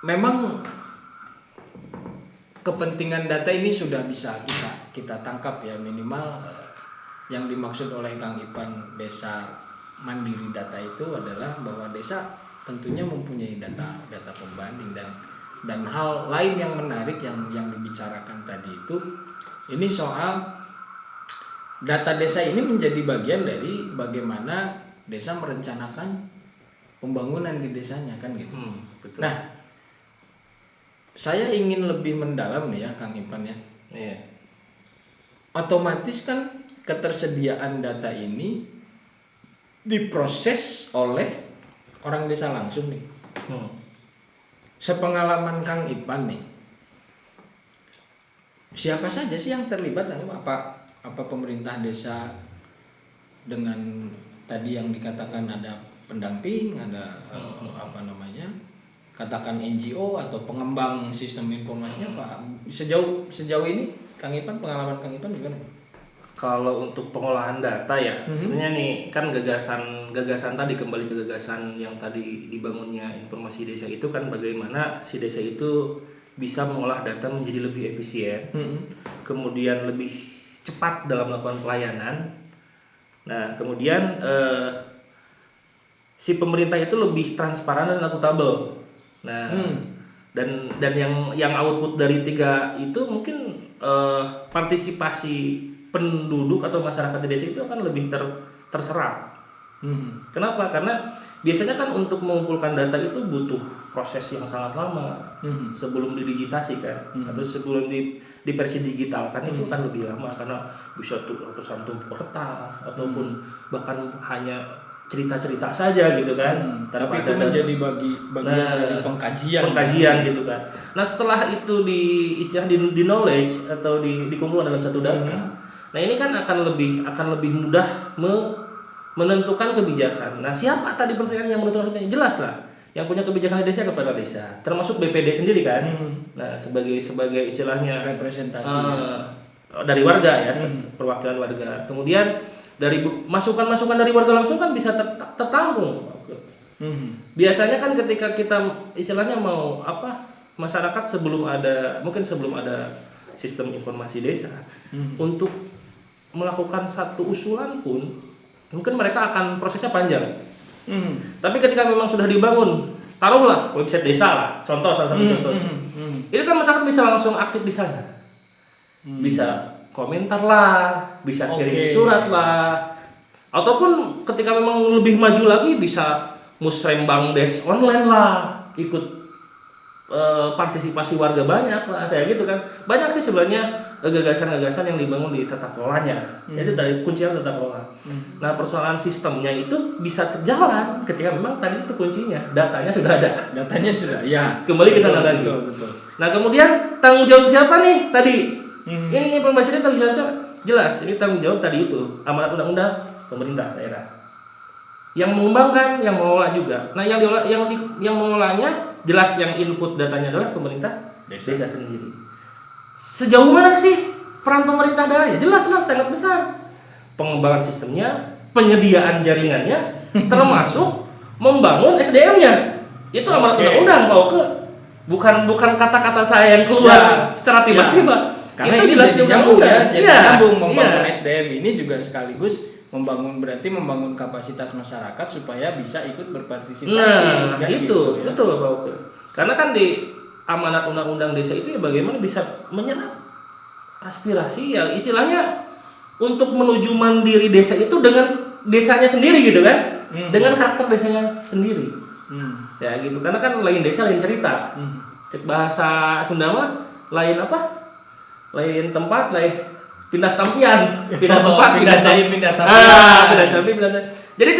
memang kepentingan data ini sudah bisa kita tangkap ya, minimal yang dimaksud oleh Kang Ipan desa mandiri data itu adalah bahwa desa tentunya mempunyai data pembanding dan hal lain yang menarik yang dibicarakan tadi itu ini soal data desa ini menjadi bagian dari bagaimana desa merencanakan pembangunan di desanya kan gitu. Betul. Nah, saya ingin lebih mendalam nih ya Kang Ipan ya. Iya. Otomatis kan ketersediaan data ini diproses oleh orang desa langsung nih. Sepengalaman Kang Ipan nih, siapa saja sih yang terlibat? Apa pemerintah desa dengan tadi yang dikatakan ada pendamping, ada katakan NGO atau pengembang sistem informasinya Pak. Sejauh ini Kang Ipan, pengalaman Kang Ipan gimana? Kalau untuk pengolahan data ya, sebenarnya nih kan gagasan tadi, kembali ke gagasan yang tadi dibangunnya informasi desa itu kan bagaimana si desa itu bisa mengolah data menjadi lebih efisien, kemudian lebih cepat dalam melakukan pelayanan. Nah, kemudian si pemerintah itu lebih transparan dan akuntabel. Nah, dan yang output dari tiga itu mungkin partisipasi penduduk atau masyarakat di desa itu akan lebih terserap. Kenapa? Karena biasanya kan untuk mengumpulkan data itu butuh proses yang sangat lama sebelum didigitasi kan, atau sebelum di versi digital kan itu kan lebih lama karena bisa ratusan tumpuk kertas ataupun bahkan hanya cerita-cerita saja gitu kan. Tapi itu menjadi bagian dari pengkajian gitu kan. Nah, setelah itu di knowledge atau dikumpulkan dalam satu data. Nah, ini kan akan lebih mudah menentukan kebijakan. Nah, siapa tadi pertanyaan yang menentukan kebijakan? Jelas lah. Yang punya kebijakan di desa kepala desa, termasuk BPD sendiri kan. Nah, sebagai istilahnya representasi dari warga ya, perwakilan warga. Kemudian dari masukan-masukan dari warga langsung kan bisa tertampung. Biasanya kan ketika kita istilahnya mau masyarakat sebelum ada sistem informasi desa untuk melakukan satu usulan pun mungkin mereka akan prosesnya panjang. Tapi ketika memang sudah dibangun, taruhlah website desa lah, salah satu contoh. Itu kan masyarakat bisa langsung aktif di sana. Bisa komentar lah, bisa kirim surat lah. Ataupun ketika memang lebih maju lagi bisa musrembang des online lah, ikut partisipasi warga banyak lah, kayak gitu kan. Banyak sih sebenarnya gagasan-gagasan yang dibangun di tata kelolanya. Itu tadi kuncinya tata kelola. Nah, persoalan sistemnya itu bisa terjalan ketika memang tadi itu kuncinya, datanya sudah ada. Datanya sudah, ya. Kembali ke sana lagi. Betul. Nah, kemudian tanggung jawab siapa nih tadi? Ini informasinya tanggung jawab siapa? Jelas, ini tanggung jawab tadi itu amanat undang-undang pemerintah daerah. Yang mengembangkan, yang mengelola juga. Nah, yang mengolahnya jelas, yang input datanya adalah pemerintah desa sendiri. Sejauh mana sih peran pemerintah daerahnya? Jelas lah, sangat besar. Pengembangan sistemnya, penyediaan jaringannya, termasuk membangun SDM-nya. Itu amanat undang-undang, Pak Oke. Bukan kata-kata saya yang keluar secara tiba-tiba. Karena itu ini jelas jadi nyambung ya. Jadi nyambung membangun iya. SDM ini juga sekaligus membangun kapasitas masyarakat supaya bisa ikut berpartisipasi. Nah, kan itu gitu, ya? betul Pak Oke. Karena kan di amanat undang-undang desa itu ya bagaimana bisa menyerap aspirasi ya, istilahnya untuk menuju mandiri desa itu dengan desanya sendiri gitu kan. Dengan karakter desanya sendiri. Ya gitu. Karena kan lain desa lain cerita. Cek bahasa Sunda mah lain apa? Lain tempat, lain pindah tampian, pindah tempat, pindah tampian. Jadi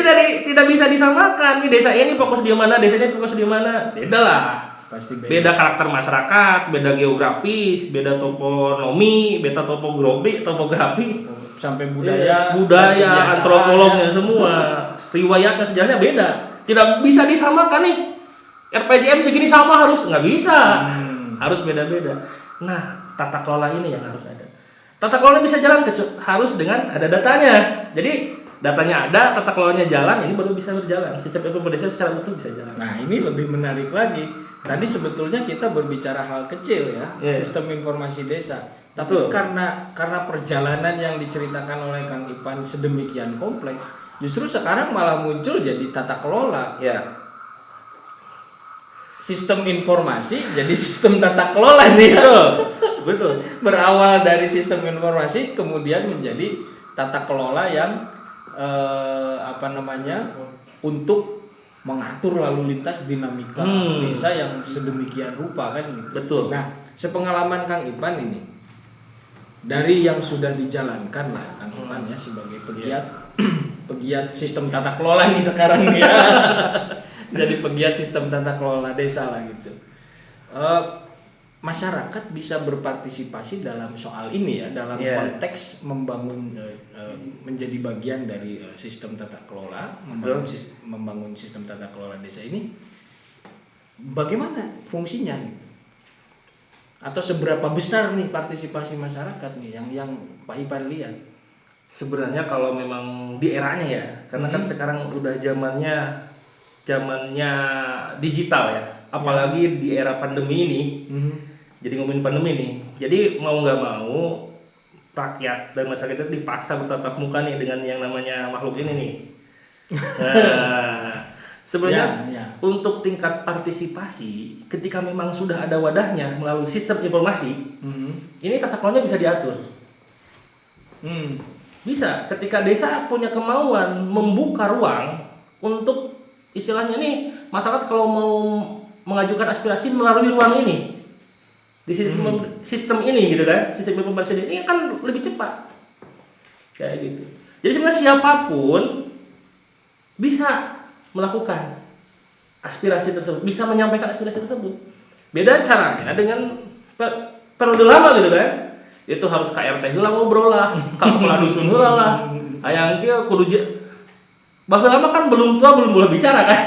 tidak bisa disamakan nih, desa ini fokus di mana, desanya fokus di mana. Beda lah. Pasti beda karakter masyarakat, beda geografis, beda toponomi, beda topografi, sampai budaya, antropolognya semua, riwayatnya, sejarahnya beda. Tidak bisa disamakan nih. RPJM segini sama nggak bisa. Harus beda-beda. Nah, tata kelola ini yang harus ada. Tata kelola bisa jalan harus dengan ada datanya. Jadi datanya ada, tata kelolanya jalan, ini baru bisa berjalan. Sistem informasi desa secara utuh bisa jalan. Nah, ini lebih menarik lagi. Tadi sebetulnya kita berbicara hal kecil ya, sistem informasi desa. Tapi karena perjalanan yang diceritakan oleh Kang Ipan sedemikian kompleks, justru sekarang malah muncul jadi tata kelola. Ya. Sistem informasi jadi sistem tata kelola nih. Betul. Berawal dari sistem informasi kemudian menjadi tata kelola yang untuk mengatur lalu lintas dinamika desa yang sedemikian rupa kan gitu. Betul. Nah, sepengalaman Kang Ipan ini dari yang sudah dijalankan lah Kang Ipan ya sebagai pegiat sistem tata kelola nih sekarang ya. Jadi pegiat sistem tata kelola desa lah gitu. Masyarakat bisa berpartisipasi dalam soal ini ya, dalam konteks membangun menjadi bagian dari sistem tata kelola, membangun sistem tata kelola desa ini. Bagaimana fungsinya gitu? Atau seberapa besar nih partisipasi masyarakat nih yang Pak Ipan lihat? Sebenarnya kalau memang di eranya ya, karena kan sekarang udah zamannya digital ya, apalagi di era pandemi ini. Jadi ngomongin pandemi nih, jadi mau nggak mau rakyat dan masyarakat itu dipaksa bertatap muka nih dengan yang namanya makhluk ini nih. Nah, sebenarnya untuk tingkat partisipasi, ketika memang sudah ada wadahnya melalui sistem informasi, ini tata kelolanya bisa diatur. Bisa, ketika desa punya kemauan membuka ruang untuk istilahnya nih masyarakat kalau mau mengajukan aspirasi melalui ruang ini. Di sistem ini gitu kan, sistem informasi ini kan lebih cepat kayak gitu. Jadi sebenarnya siapapun bisa melakukan aspirasi tersebut, bisa menyampaikan aspirasi tersebut. Beda caranya dengan periode lama gitu kan, itu harus KRT heula ngobrol lah, kepala dusun heula lah, ayang kieu kudu baheula mah kan belum tua belum boleh bicara kan.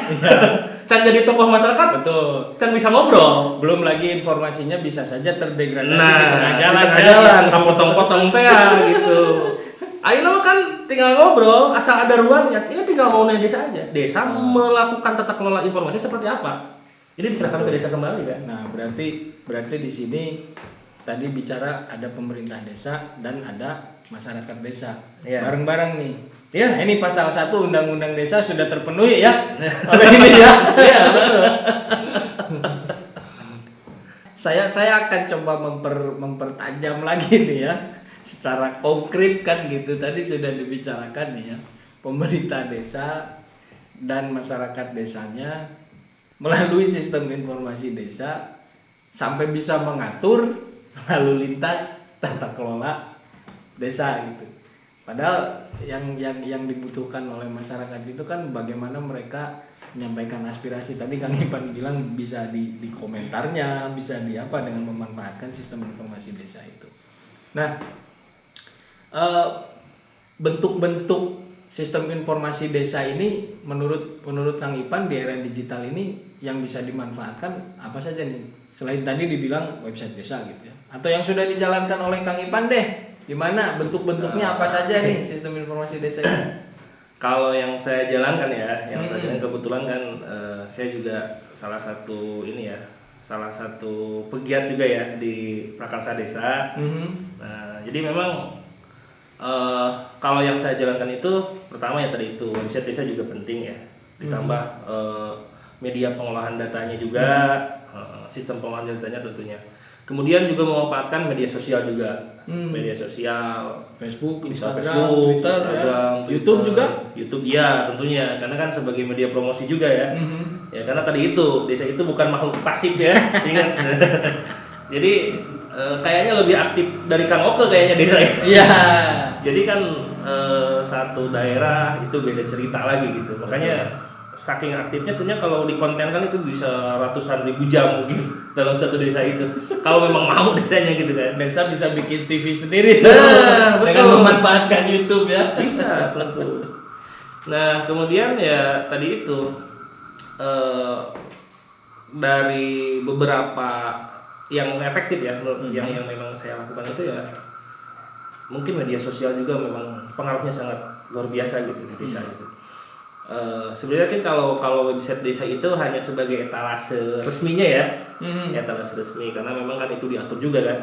Can jadi tokoh masyarakat, betul. Can bisa ngobrol. Belum lagi informasinya bisa saja terdegradasi di tengah jalan. Kapotong-potong teh gitu. Ayeuna mah kan tinggal ngobrol, asal ada ruangnya. Ini tinggal maunya desa aja. Desa melakukan tata kelola informasi seperti apa? Ini diserahkan ke desa kembali kan. Nah, berarti di sini tadi bicara ada pemerintah desa dan ada masyarakat desa. Bareng-bareng nih. Ya, ini pasal 1 Undang-Undang Desa sudah terpenuhi ya oleh ini ya. Iya, betul. Saya akan coba mempertajam lagi nih ya, secara konkret kan gitu. Tadi sudah dibicarakan nih ya, pemerintah desa dan masyarakat desanya melalui sistem informasi desa sampai bisa mengatur lalu lintas tata kelola desa gitu. Padahal yang dibutuhkan oleh masyarakat itu kan bagaimana mereka menyampaikan aspirasi. Tadi Kang Ipan bilang bisa di komentarnya, bisa di apa dengan memanfaatkan sistem informasi desa itu. Nah, bentuk-bentuk sistem informasi desa ini menurut Kang Ipan di era digital ini yang bisa dimanfaatkan apa saja nih? Selain tadi dibilang website desa gitu ya. Atau yang sudah dijalankan oleh Kang Ipan deh. Gimana bentuk-bentuknya apa saja nih sistem informasi desa ini? Kalau yang saya jalankan ya, yang saya jalankan kebetulan kan saya juga salah satu pegiat juga ya di Prakarsa Desa. Nah, jadi memang kalau yang saya jalankan itu pertama ya tadi itu website desa juga penting ya. Ditambah media pengolahan datanya juga, sistem pengolahan datanya tentunya. Kemudian juga memanfaatkan media sosial juga. Media sosial, Facebook, Instagram, Twitter, YouTube juga? YouTube ya tentunya, karena kan sebagai media promosi juga ya. Ya karena tadi itu desa itu bukan makhluk pasif ya, ingat. Jadi kayaknya lebih aktif dari Kang Oke kayaknya desa. Iya. Jadi kan satu daerah itu beda cerita lagi gitu. Makanya saking aktifnya sebenarnya kalau dikontenkan itu bisa ratusan ribu jam mungkin dalam satu desa itu. Kalau memang mau desanya gitu kan. Desa bisa bikin TV sendiri dengan memanfaatkan YouTube ya. Bisa tentu. Nah kemudian ya tadi itu dari beberapa yang efektif ya, yang memang saya lakukan itu ya mungkin media sosial juga memang pengaruhnya sangat luar biasa gitu di desa itu. Sebenarnya kan kalau website desa itu hanya sebagai etalase resminya ya, etalase resmi karena memang kan itu diatur juga kan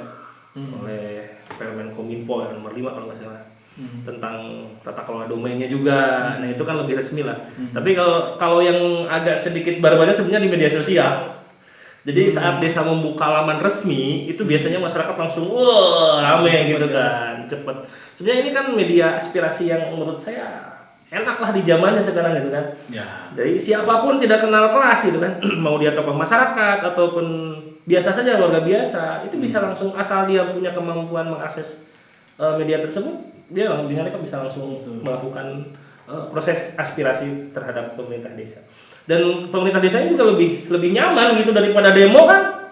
oleh Permenkominfo yang nomor 5 kalau nggak salah tentang tata kelola domainnya juga. Nah itu kan lebih resmi lah. Tapi kalau yang agak sedikit barbarnya sebenarnya di media sosial. Jadi saat desa membuka laman resmi itu biasanya masyarakat langsung wah rame gitu kan, cepet. Sebenarnya ini kan media aspirasi yang menurut saya enak lah di zamannya sekarang gitu kan. Ya. Jadi siapapun tidak kenal kelas gitu kan, mau dia tokoh masyarakat ataupun biasa saja warga biasa, itu bisa langsung asal dia punya kemampuan mengakses media tersebut, dia bisa langsung melakukan proses aspirasi terhadap pemerintah desa. Dan pemerintah desanya juga lebih nyaman gitu daripada demo kan.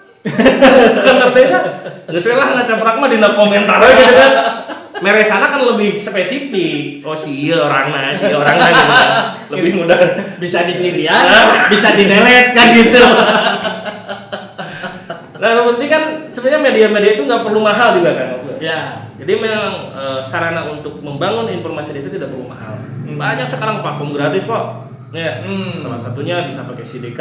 Kantor desa nggak salah ngacaprak mah dina komentar gitu kan. Meresana kan lebih spesifik. Oh si orangnya gitu kan. Lebih mudah Bisa dicirian, bisa di-delete kan gitu. Nah, yang penting kan sebenarnya media-media itu nggak perlu mahal juga kan. Ya. Jadi memang sarana untuk membangun informasi desa tidak perlu mahal. Banyak sekarang platform gratis kok. Ya, salah satunya bisa pakai SIDK.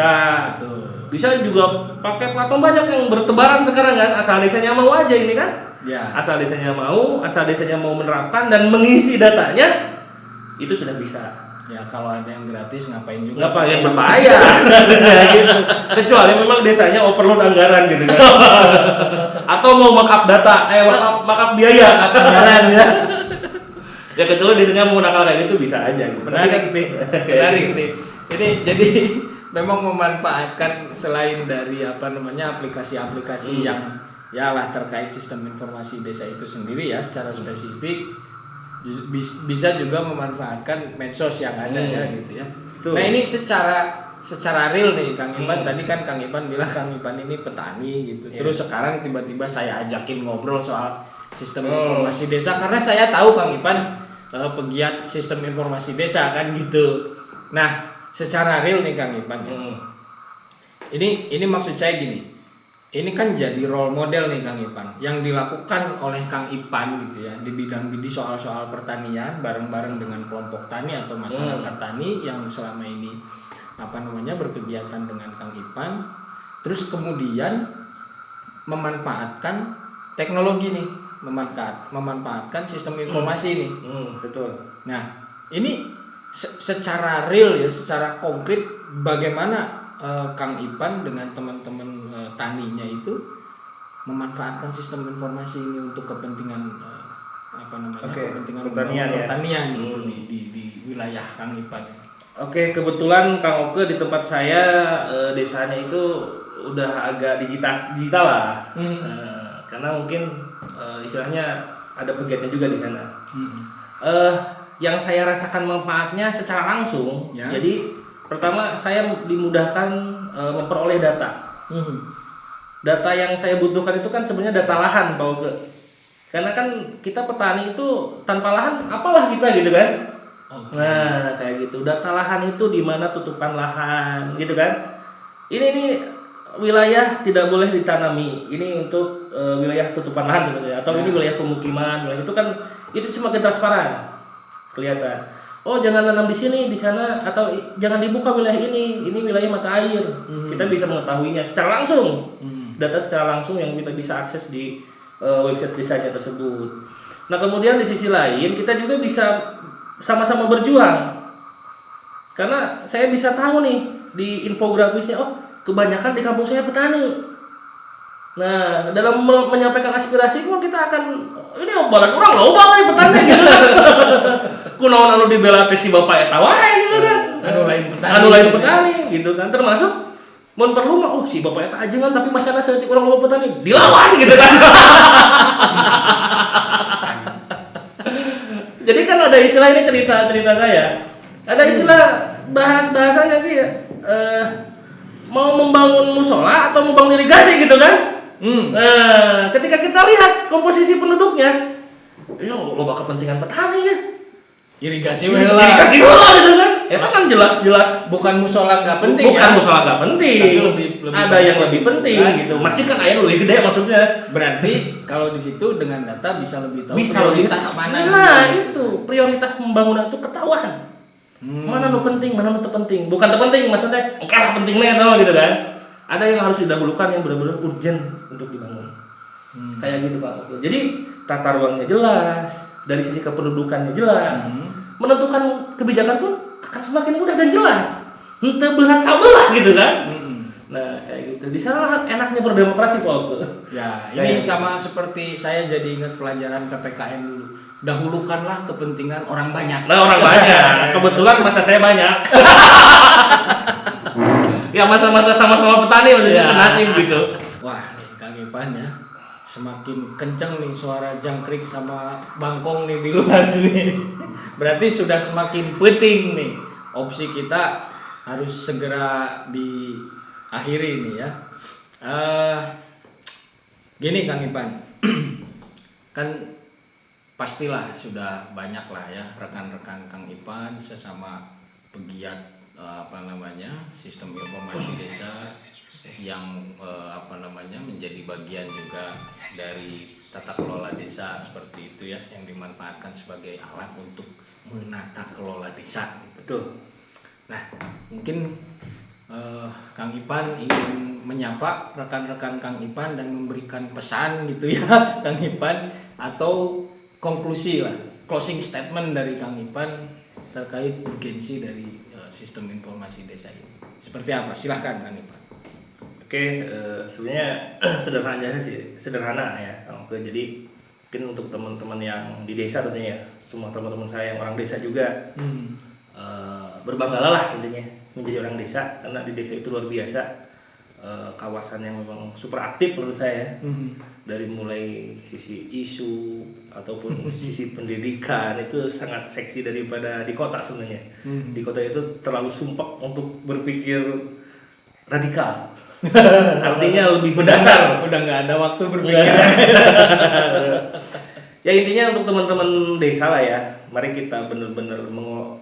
Bisa juga pakai platform banyak yang bertebaran sekarang kan. Asal desanya mau aja ini kan. Ya. Asal desanya mau menerapkan dan mengisi datanya, itu sudah bisa. Ya kalau ada yang gratis ngapain juga? Ngapain berbayar? Gitu. Kecuali memang desanya overload anggaran gitu kan. Atau mau markup data, markup biaya Anggaran ya. Ya kecuali desanya mau nakal kayak gitu bisa aja. Gitu. Menarik nih. Ini jadi memang memanfaatkan selain dari aplikasi-aplikasi yang ya lah terkait sistem informasi desa itu sendiri ya secara spesifik bisa juga memanfaatkan medsos yang ada ya gitu ya. Betul. Nah ini secara real nih Kang Ipan tadi kan Kang Ipan bilang Kang Ipan ini petani gitu. Terus sekarang tiba-tiba saya ajakin ngobrol soal sistem informasi desa karena saya tahu Kang Ipan pegiat sistem informasi desa kan gitu. Nah secara real nih Kang Ipan ya. Ini maksud saya gini. Ini kan jadi role model nih Kang Ipan yang dilakukan oleh Kang Ipan gitu ya di bidang soal-soal pertanian bareng-bareng dengan kelompok tani atau masyarakat tani yang selama ini berkegiatan dengan Kang Ipan, terus kemudian memanfaatkan teknologi nih, memanfaatkan sistem informasi nih. Betul. Nah ini secara real ya, secara konkret bagaimana Kang Ipan dengan teman-teman taninya itu memanfaatkan sistem informasi ini untuk kepentingan kepentingan pertanian itu di wilayah Kang Ipan. Oke, kebetulan Kang Oke di tempat saya desanya itu udah agak digital lah. Karena mungkin istilahnya ada pegiatnya juga di sana. Yang saya rasakan manfaatnya secara langsung. Ya. Jadi pertama saya dimudahkan memperoleh data. Data yang saya butuhkan itu kan sebenarnya data lahan Pak Oke. Karena kan kita petani itu tanpa lahan apalah kita gitu kan. Nah kayak gitu. Data lahan itu di mana tutupan lahan gitu kan. Ini wilayah tidak boleh ditanami. Ini untuk wilayah tutupan lahan sebenarnya. Atau ini wilayah pemukiman. Wilayah itu kan itu semakin transparan kelihatan. Oh jangan tanam di sini, di sana, atau jangan dibuka wilayah ini wilayah mata air. Kita bisa mengetahuinya secara langsung, data secara langsung yang kita bisa akses di website desanya tersebut. Nah kemudian di sisi lain kita juga bisa sama-sama berjuang, karena saya bisa tahu nih di infografisnya, oh kebanyakan di kampung saya petani. Nah dalam menyampaikan aspirasi kita akan ini balan orang loba we petani gitu kan. Kunaon anu dibela teh si bapak eta wae gitu kan. Anu lain petani gitu kan. Termasuk mun perlu mah si bapak eta ajengan tapi masyarakat seutik urang loba petani dilawan gitu kan. Jadi kan ada istilah ini cerita saya. Ada istilah bahasanya gitu ya. Mau membangun musola atau membangun irigasi gitu kan. Nah, ketika kita lihat komposisi penduduknya, loba kepentingan petani ya. irigasi irigasi bola gitu kan. Itu kan jelas-jelas bukan musola nggak penting. Bukan musola nggak penting. Tapi lebih ada yang lebih penting kan? gitu. Masjid kan air lebih gede maksudnya. Berarti kalau di situ dengan data bisa lebih tahu Bisa prioritas lebih mana. Nah, itu prioritas pembangunan itu ketahuan. Mana nu penting, mana nu terpenting. Bukan terpenting maksudnya, oke lah pentingnya tau gitu kan. Ada yang harus didahulukan yang benar-benar urgent untuk dibangun. Kayak gitu Pak. Jadi tata ruangnya jelas, dari sisi kependudukannya jelas. Menentukan kebijakan pun akan semakin mudah dan jelas. Henteu berat sabelah gitu kan. Nah, kayak gitu. Di sana enaknya berdemokrasi Pak. Ya, ini sama seperti saya jadi ingat pelajaran PPKN dulu. Dahulukanlah kepentingan orang banyak. Nah, orang banyak. Kebetulan masa saya banyak. Ya masa-masa sama-sama petani maksudnya senasib gitu. Wah, nih Kang Ipan ya. Semakin kenceng nih suara jangkrik sama bangkong nih di luar nih. Berarti sudah semakin penting nih. Opsi kita harus segera diakhiri nih ya. Gini Kang Ipan. Kan pastilah sudah banyak lah ya rekan-rekan Kang Ipan sesama pegiat sistem informasi desa yang menjadi bagian juga dari tata kelola desa seperti itu ya, yang dimanfaatkan sebagai alat untuk menata kelola desa gitu. Nah, mungkin Kang Ipan ingin menyapa rekan-rekan Kang Ipan dan memberikan pesan gitu ya Kang Ipan, atau konklusi lah, closing statement dari Kang Ipan terkait urgensi dari sistem informasi desa ini. Seperti apa? Silahkan Kang Ipan. Oke, sebenarnya sederhana ya. Oke, jadi mungkin untuk teman-teman yang di desa tentunya ya, semua teman-teman saya yang orang desa juga berbanggalah lah intinya menjadi orang desa, karena di desa itu luar biasa. Kawasan yang memang super aktif menurut saya. Dari mulai sisi isu ataupun sisi pendidikan itu sangat seksi daripada di kota sebenarnya. Di kota itu terlalu sumpek untuk berpikir radikal. Artinya lebih mendasar. Udah nggak ada waktu berpikir. Ya intinya untuk teman-teman desa lah ya, mari kita benar-benar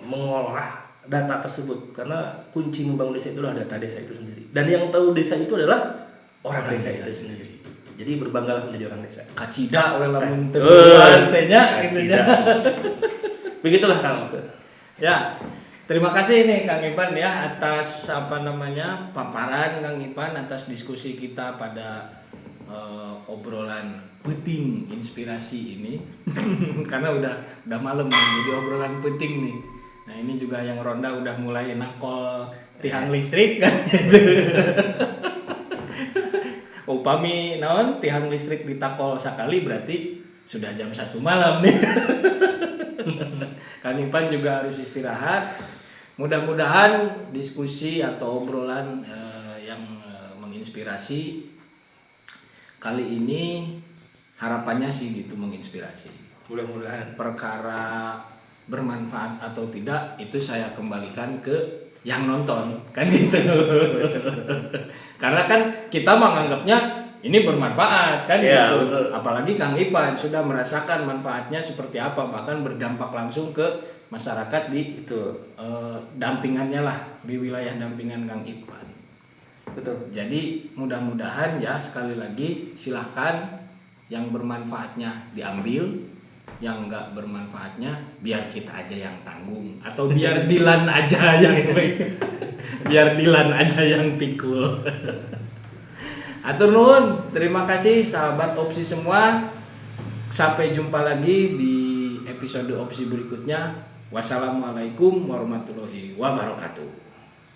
mengolah data tersebut, karena kunci membangun desa itu adalah data desa itu sendiri. Dan yang tahu desa itu adalah orang desa itu sendiri. Jadi berbanggalah menjadi orang desa. Kacida we lamun teu lantenya gitu ya. Begitulah Kang. Ya. Terima kasih nih Kang Ipan ya atas paparan Kang Ipan atas diskusi kita pada obrolan penting inspirasi ini. Karena udah malam nih, jadi obrolan penting nih. Nah, ini juga yang ronda udah mulai nakol tiang listrik kan. Upami naon tiang listrik ditakol sekali berarti sudah jam 1 malam nih. Kang Ipan juga harus istirahat. Mudah-mudahan diskusi atau obrolan yang menginspirasi kali ini, harapannya sih gitu, menginspirasi. Mudah-mudahan perkara bermanfaat atau tidak itu saya kembalikan ke yang nonton kan gitu. Karena kan kita menganggapnya ini bermanfaat kan ya, gitu. Betul. Apalagi Kang Ipan sudah merasakan manfaatnya seperti apa, bahkan berdampak langsung ke masyarakat di dampingannya lah, di wilayah dampingan Kang Ipan. Betul. Jadi mudah-mudahan ya, sekali lagi silahkan yang bermanfaatnya diambil, yang enggak bermanfaatnya biar kita aja yang tanggung, atau biar Dilan aja yang biar Dilan aja yang pikul. Atur nuhun, terima kasih sahabat Opsi semua. Sampai jumpa lagi di episode Opsi berikutnya. Wassalamualaikum warahmatullahi wabarakatuh.